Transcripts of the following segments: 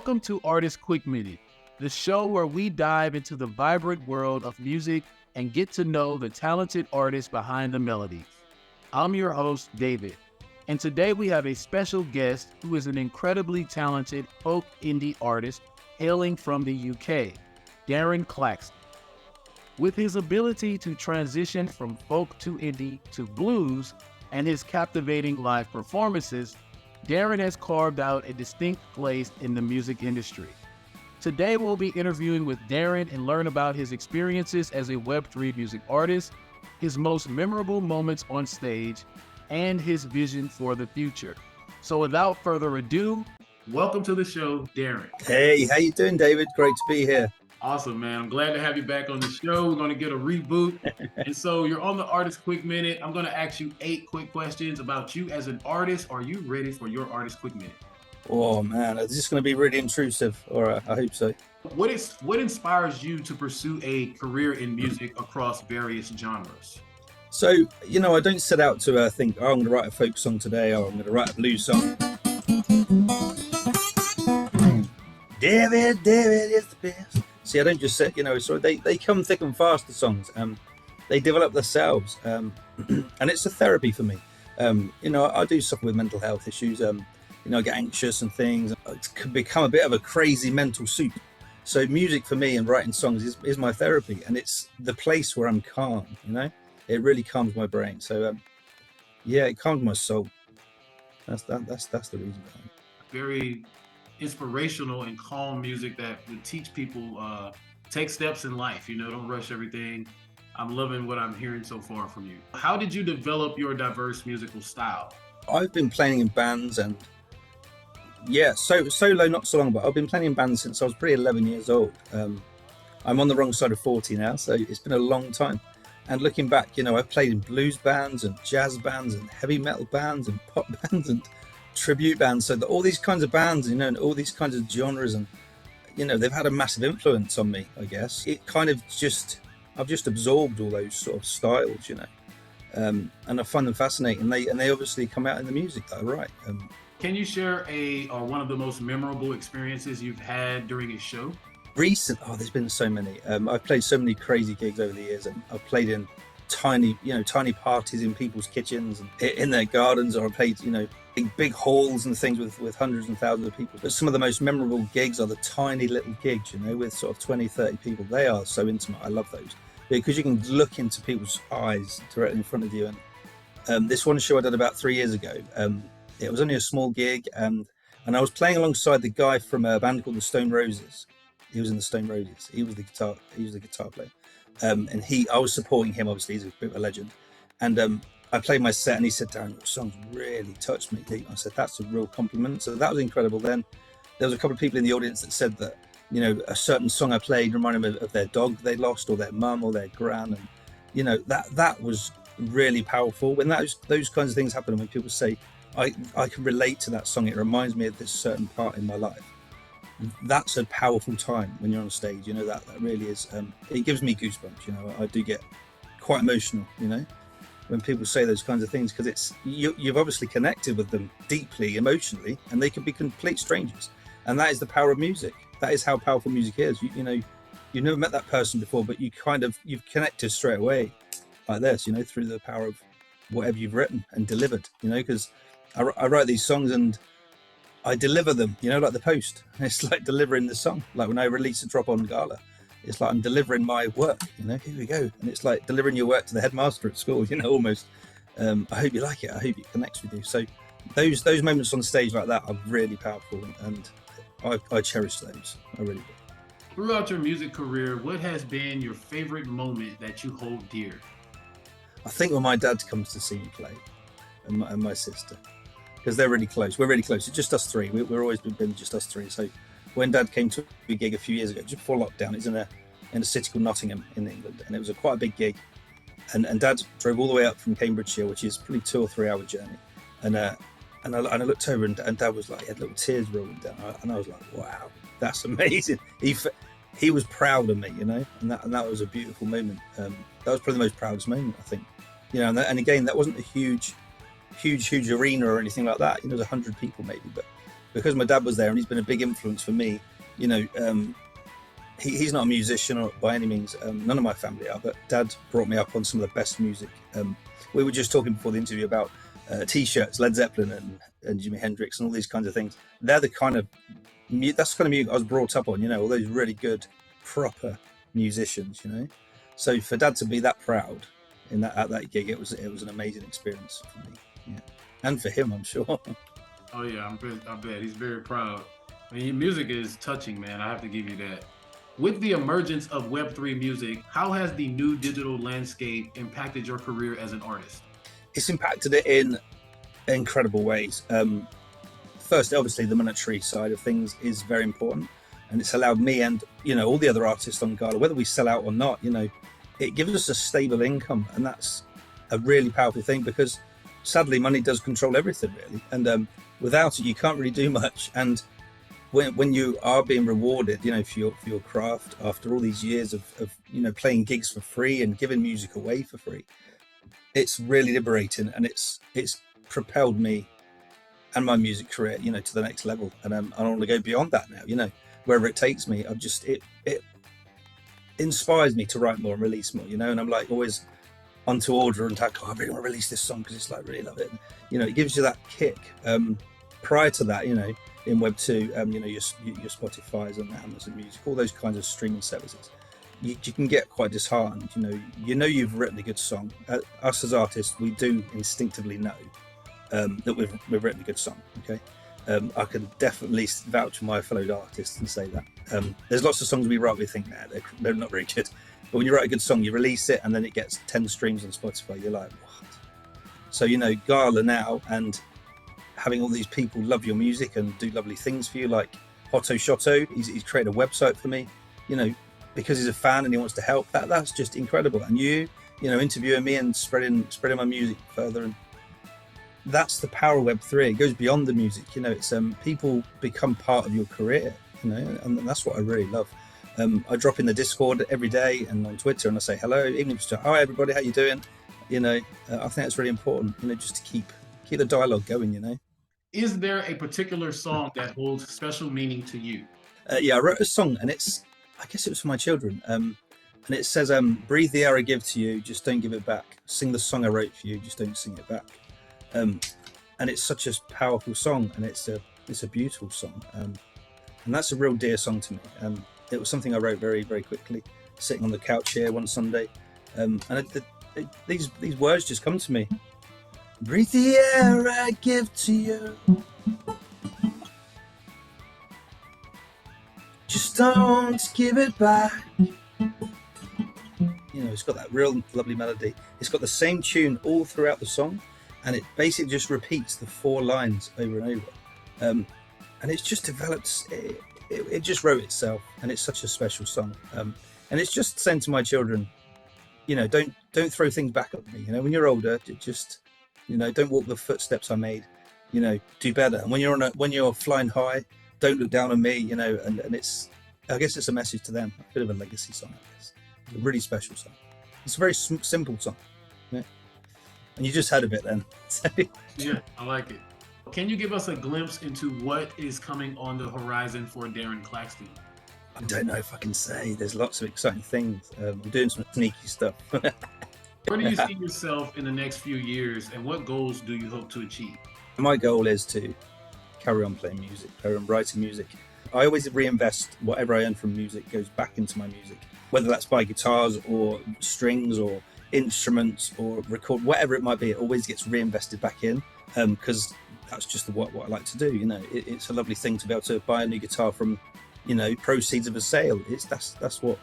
Welcome to Artist Quick Minute, the show where we dive into the vibrant world of music and get to know the talented artists behind the melodies. I'm your host, David, and today we have a special guest who is an incredibly talented folk indie artist hailing from the UK, Darren Claxton. With his ability to transition from folk to indie to blues and his captivating live performances, Darren has carved out a distinct place in the music industry. Today we'll be interviewing with Darren and learn about his experiences as a Web3 music artist, his most memorable moments on stage, and his vision for the future. So without further ado, welcome to the show, Darren. Hey, how you doing, David? Great to be here. Awesome, man. I'm glad to have you back on the show. We're going to get a reboot. And so you're on the Artist Quick Minute. I'm going to ask you 8 quick questions about you as an artist. Are you ready for your Artist Quick Minute? Oh, man. Is this going to be really intrusive? All right, I hope so. What inspires you to pursue a career in music across various genres? So, I don't set out to think, I'm going to write a folk song today, or I'm going to write a blues song. David is the best. See, I don't just say, so they come thick and fast, the songs. They develop themselves. And it's a therapy for me. I do suffer with mental health issues. I get anxious and things. It can become a bit of a crazy mental soup. So music for me and writing songs is my therapy. And it's the place where I'm calm, It really calms my brain. So, it calms my soul. That's the reason behind it. Very inspirational and calm music that would teach people take steps in life. Don't rush everything. I'm loving what I'm hearing so far from you. How did you develop your diverse musical style? I've been playing in bands and solo not so long, but I've been playing in bands since I was probably 11 years old. I'm on the wrong side of 40 now, so it's been a long time. And looking back, I've played in blues bands and jazz bands and heavy metal bands and pop bands and tribute bands. So all these kinds of bands, and all these kinds of genres, and they've had a massive influence on me, I guess. It kind of I've just absorbed all those sort of styles, and I find them fascinating. And they obviously come out in the music that I write. Can you share one of the most memorable experiences you've had during a show? There's been so many. I've played so many crazy gigs over the years, and I've played in tiny parties in people's kitchens and in their gardens, or I played, big halls and things with hundreds and thousands of people. But some of the most memorable gigs are the tiny little gigs, with sort of 20, 30 people. They are so intimate. I love those because you can look into people's eyes directly in front of you. And this one show I did about 3 years ago, it was only a small gig, and I was playing alongside the guy from a band called the Stone Roses. He was in the Stone Roses. He was the guitar player. And I was supporting him, obviously. He's a bit of a legend. And I played my set, and he said, Darren, your songs really touched me deep. I said, that's a real compliment. So that was incredible. Then there was a couple of people in the audience that said that, a certain song I played reminded them of their dog they lost, or their mum, or their gran. And, that was really powerful. When those kinds of things happen, and when people say, I can relate to that song, it reminds me of this certain part in my life. That's a powerful time when you're on stage, that really is. It gives me goosebumps, I do get quite emotional, when people say those kinds of things, because you've obviously connected with them deeply emotionally, and they can be complete strangers. And that is the power of music. That is how powerful music is. You've never met that person before, but you've connected straight away like this, through the power of whatever you've written and delivered, because I write these songs and I deliver them, like the post. It's like delivering the song. Like when I release a drop on Gala, it's like I'm delivering my work, here we go. And it's like delivering your work to the headmaster at school, almost. I hope you like it. I hope it connects with you. So those moments on stage like that are really powerful, and I cherish those. I really do. Throughout your music career, what has been your favorite moment that you hold dear? I think when my dad comes to see me play, and my sister, because they're really close. We're really close. It's just us three. We're always been just us three. So when Dad came to a gig a few years ago, just before lockdown, it was in a city called Nottingham in England, and it was quite a big gig. And Dad drove all the way up from Cambridgeshire, which is probably 2 or 3 hour journey. And I looked over, and Dad was like, he had little tears rolling down, and I was like, wow, that's amazing. He was proud of me, and that was a beautiful moment. That was probably the most proudest moment, I think. And again, that wasn't a huge arena or anything like that. There was 100 people maybe, but because my dad was there and he's been a big influence for me. You know, he's not a musician or by any means. None of my family are, but Dad brought me up on some of the best music. We were just talking before the interview about T-shirts, Led Zeppelin and Jimi Hendrix and all these kinds of things. They're the kind of that's the kind of music I was brought up on. You know, all those really good, proper musicians. You know, so for Dad to be that proud at that gig, it was an amazing experience for me. Yeah, and for him, I'm sure. Oh yeah, I bet he's very proud. I mean, music is touching, man. I have to give you that. With the emergence of Web3 music, how has the new digital landscape impacted your career as an artist? It's impacted it in incredible ways. First, obviously, the monetary side of things is very important, and it's allowed me and all the other artists on Gala, whether we sell out or not, it gives us a stable income, and that's a really powerful thing because sadly, money does control everything, really, and without it, you can't really do much. And when you are being rewarded, for your craft after all these years of playing gigs for free and giving music away for free, it's really liberating, and it's propelled me and my music career, to the next level. And I want to go beyond that now, wherever it takes me. It inspires me to write more and release more, and I'm like always onto order and like, I really want to release this song because it's like really love it. It gives you that kick. Prior to that, in Web 2, your Spotify's and Amazon Music, all those kinds of streaming services, you can get quite disheartened. You've written a good song. Us as artists, we do instinctively know that we've written a good song. Okay, I can definitely vouch for my fellow artists and say that. There's lots of songs we write we think they're not very good, but when you write a good song, you release it and then it gets 10 streams on Spotify. You're like, what? So Gala now and having all these people love your music and do lovely things for you, like Hotto Shotto, he's created a website for me, because he's a fan and he wants to help. That's just incredible. And interviewing me and spreading my music further, and that's the power of Web3. It goes beyond the music. It's people become part of your career, and that's what I really love. I drop in the Discord every day and on Twitter, and I say hello, even if it's just, hi everybody, how you doing? I think that's really important, just to keep the dialogue going. Is there a particular song that holds special meaning to you? Yeah, I wrote a song, and I guess it was for my children. And it says, breathe the air I give to you, just don't give it back. Sing the song I wrote for you, just don't sing it back. And it's such a powerful song, and it's a beautiful song. And that's a real dear song to me. It was something I wrote very, very quickly, sitting on the couch here one Sunday. And these words just come to me. Breathe the air I give to you. Just don't give it back. It's got that real lovely melody. It's got the same tune all throughout the song, and it basically just repeats the 4 lines over and over. And it's just developed. It just wrote itself, and it's such a special song. And it's just saying to my children, don't throw things back at me. When you're older, just don't walk the footsteps I made. Do better. And when you're flying high, don't look down on me. And I guess it's a message to them. A bit of a legacy song, I guess. A really special song. It's a very simple song. Yeah. And you just heard a bit then. Yeah, I like it. Can you give us a glimpse into what is coming on the horizon for Darren Claxton? I don't know if I can say. There's lots of exciting things. I'm doing some sneaky stuff. Where do you see yourself in the next few years, and what goals do you hope to achieve? My goal is to carry on playing music, carry on writing music. I always reinvest whatever I earn from music goes back into my music, whether that's by guitars or strings or instruments or record, whatever it might be. It always gets reinvested back in because that's just what I like to do. It's a lovely thing to be able to buy a new guitar from, proceeds of a sale. That's what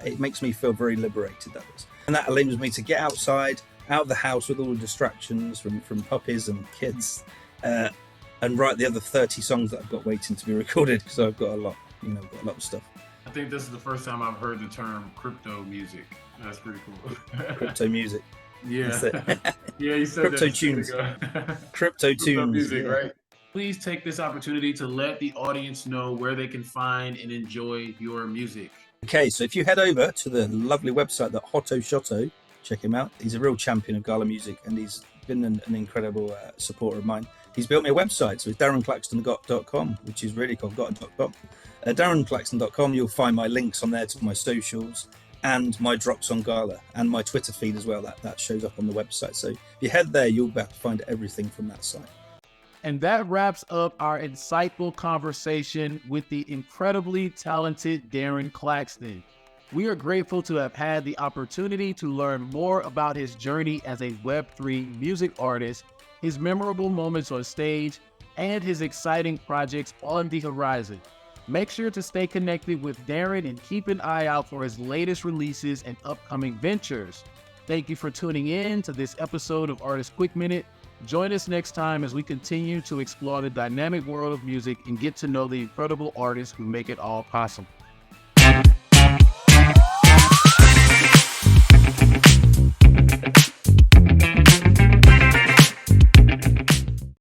it makes me feel very liberated. That is. And that allows me to get outside, out of the house with all the distractions from puppies and kids, and write the other 30 songs that I've got waiting to be recorded because I've got a lot, got a lot of stuff. I think this is the first time I've heard the term crypto music. That's pretty cool. Crypto music. Yeah. Yeah, you said crypto that. Tunes. Crypto tunes. Music, yeah. Right? Please take this opportunity to let the audience know where they can find and enjoy your music. Okay, so if you head over to the lovely website that Hotto Shotto, check him out. He's a real champion of Gala music, and he's been an incredible supporter of mine. He's built me a website, so it's darrenclaxton.com, which is really cool. Got.com. Darrenclaxton.com, you'll find my links on there to my socials and my drops on Gala and my Twitter feed as well. That shows up on the website. So if you head there, you'll be able to find everything from that site. And that wraps up our insightful conversation with the incredibly talented Darren Claxton. We are grateful to have had the opportunity to learn more about his journey as a Web3 music artist, his memorable moments on stage, and his exciting projects on the horizon. Make sure to stay connected with Darren and keep an eye out for his latest releases and upcoming ventures. Thank you for tuning in to this episode of Artist Quick Minute. Join us next time as we continue to explore the dynamic world of music and get to know the incredible artists who make it all possible.